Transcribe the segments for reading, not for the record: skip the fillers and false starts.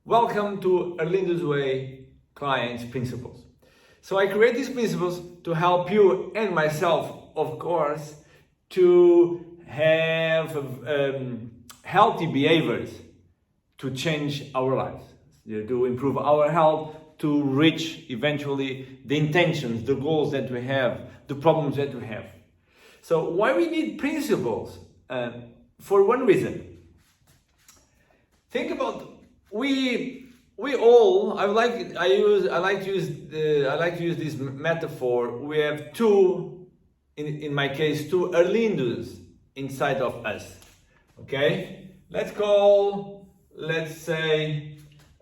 Welcome to Arlindo's Way Clients Principles. So I create these principles to help you and myself, of course, to have healthy behaviors to change our lives, to improve our health, to reach eventually the intentions, the goals that we have, the problems that we have. So why we need principles? For one reason. Think about we all. I like to use this metaphor. We have two, in my case, two Arlindos inside of us. Okay, let's say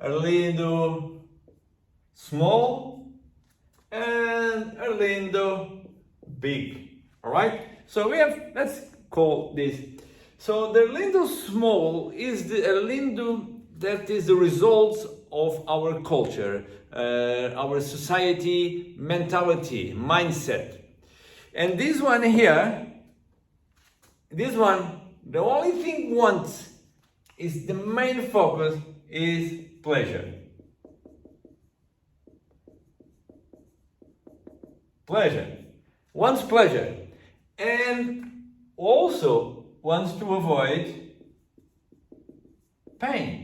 Arlindo small and Arlindo big. All right. So let's call this. So the Arlindo small is the Arlindo that is the result of our culture, our society, mentality, mindset. And this one here, the only thing wants is the main focus is pleasure. Wants pleasure. And also wants to avoid pain.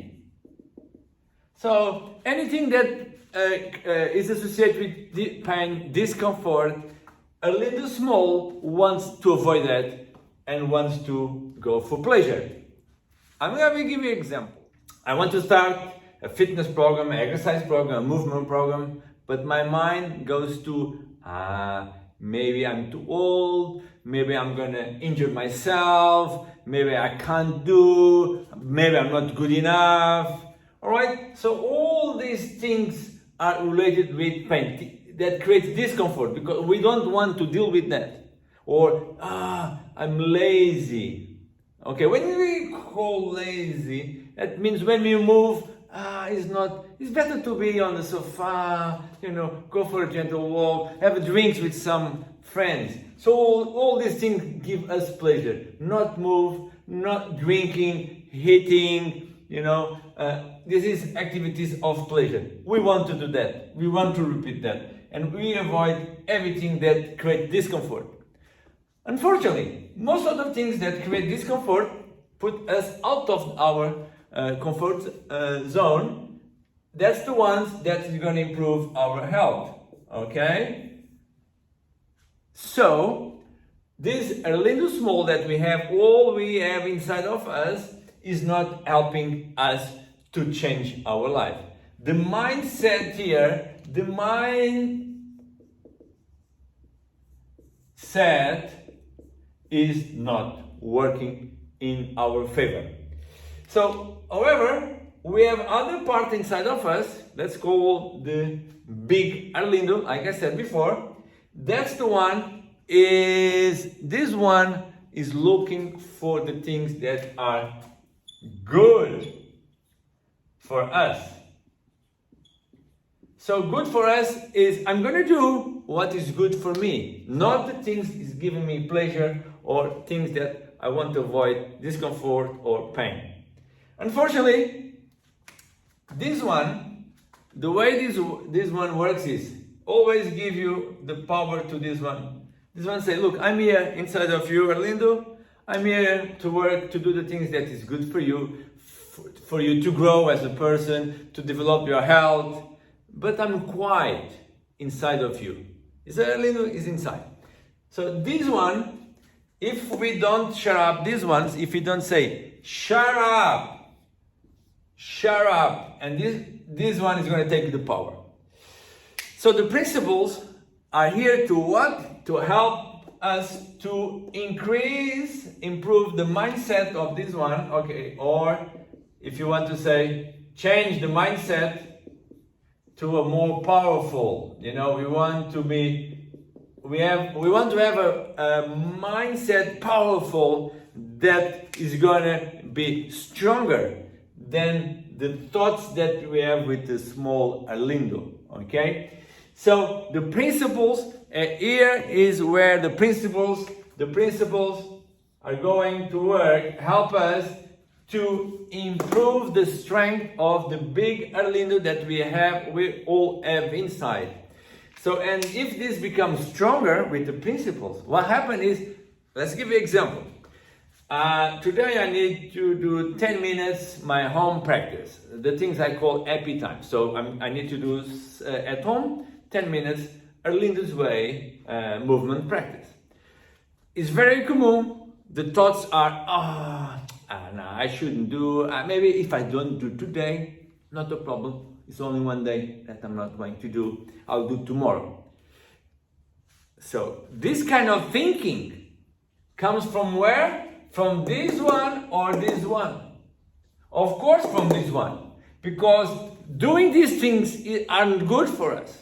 So anything that is associated with pain, discomfort, Arlindo small wants to avoid that and wants to go for pleasure. I'm going to give you an example. I want to start a fitness program, an exercise program, a movement program, but my mind goes to maybe I'm too old, maybe I'm gonna injure myself, maybe I can't do, maybe I'm not good enough. All right, so all these things are related with pain that creates discomfort because we don't want to deal with that. Or I'm lazy. Okay, when we call lazy, that means when we move, it's better to be on the sofa, go for a gentle walk, have drinks with some friends. So all these things give us pleasure. Not move, not drinking, hitting, this is activities of pleasure. We want to do that. We want to repeat that. And we avoid everything that creates discomfort. Unfortunately, most of the things that create discomfort put us out of our comfort zone. That's the ones that is going to improve our health. Okay? So, this Arlindo small that we have, all we have inside of us, is not helping us to change our life. The mindset here, the mindset is not working in our favor. So, however, we have other part inside of us, let's call the big Arlindo, like I said before. That's the one this one is looking for the things that are good for us. So good for us is I'm going to do what is good for me, not the things is giving me pleasure or things that I want to avoid discomfort or pain. Unfortunately, this one, the way this one works is always give you the power to this one. This one say, look, I'm here inside of you, Arlindo. I'm here to work, to do the things that is good for you, for you to grow as a person, to develop your health. But I'm quiet inside of you. Arlindo is inside. So this one, if we don't shut up these ones, if we don't say, shut up, and this one is going to take the power. So the principles are here to what? To help us to improve the mindset of this one, okay, or if you want to say, change the mindset to a more powerful, we want to have a mindset powerful that is gonna be stronger than the thoughts that we have with the small Arlindo, okay? So the principles, here is where the principles are going to work, help us to improve the strength of the big Arlindo that we all have inside. So, and if this becomes stronger with the principles, what happens is, let's give you an example. Today I need to do 10 minutes my home practice, the things I call happy time. So I need to do at home 10 minutes Arlindo's way movement practice. It's very common. The thoughts are, no, I shouldn't do. Maybe if I don't do today, not a problem. It's only one day that I'm not going to do. I'll do tomorrow. So this kind of thinking comes from where? From this one or this one? Of course from this one. Because doing these things aren't good for us.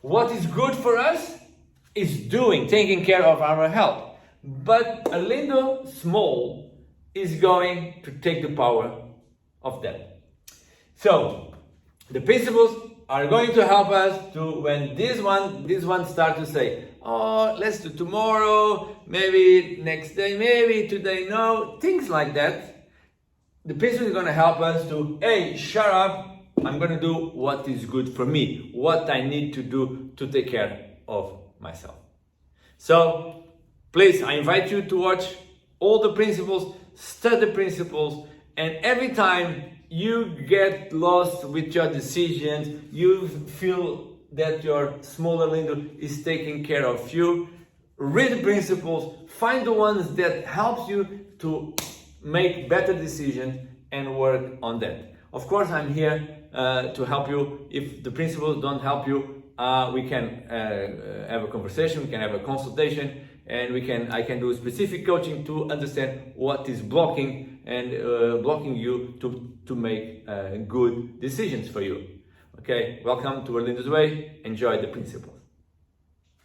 What is good for us is taking care of our health. But Arlindo small is going to take the power of that. So the principles are going to help us to, when this one start to say, oh, let's do tomorrow, maybe next day, maybe today, no, things like that. The principle is going to help us to, hey, shut up, I'm going to do what is good for me, what I need to do to take care of myself. So please, I invite you to watch all the principles, study the principles, and every time you get lost with your decisions, you feel that your smaller Arlindo is taking care of you, read the principles, find the ones that helps you to make better decisions and work on that. Of course, I'm here to help you. If the principles don't help you, we can have a conversation, we can have a consultation, and I can do specific coaching to understand what is blocking you to make good decisions for you. Okay, welcome to Arlindo's Way. Enjoy the principles.